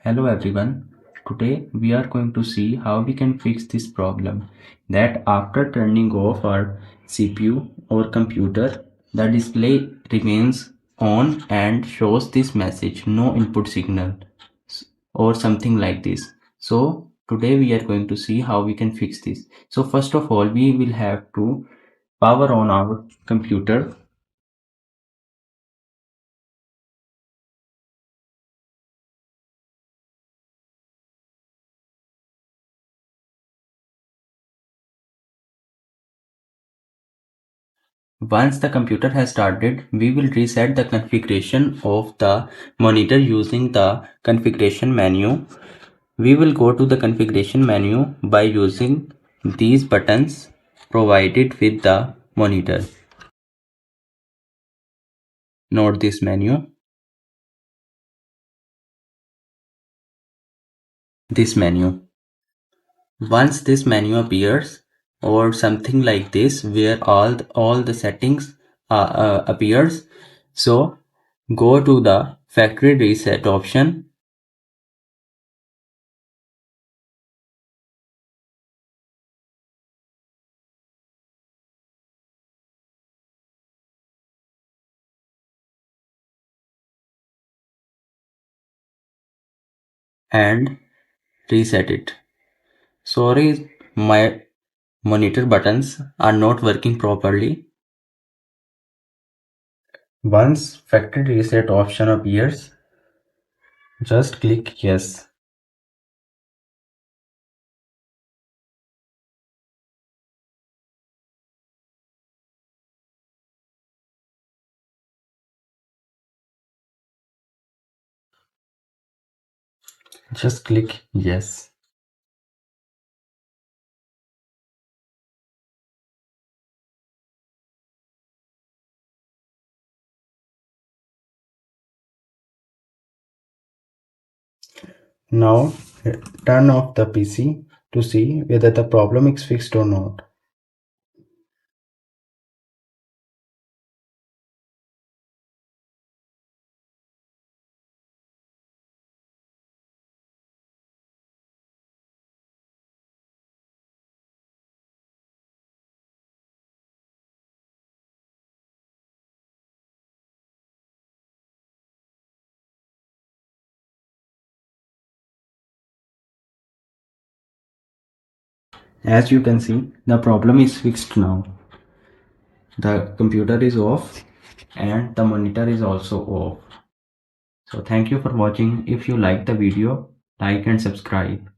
Hello everyone. Today we are going to see how we can fix this problem that after turning off our CPU or computer, the display remains on and shows this message no input signal or something like this. So today we are going to see how we can fix this. So first of all we will have to power on our computer. Once the computer has started, we will reset the configuration of the monitor using the configuration menu. We will go to the configuration menu by using these buttons provided with the monitor. Note this menu. This menu. Once this menu appears or something like this where all the settings appears, so go to the factory reset option and reset it. Sorry, my monitor buttons are not working properly. Once factory reset option appears, just click yes. Just click yes. Now turn off the PC to see whether the problem is fixed or not. As you can see, the problem is fixed now. The computer is off and the monitor is also off. So thank you for watching. If you like the video, like and subscribe.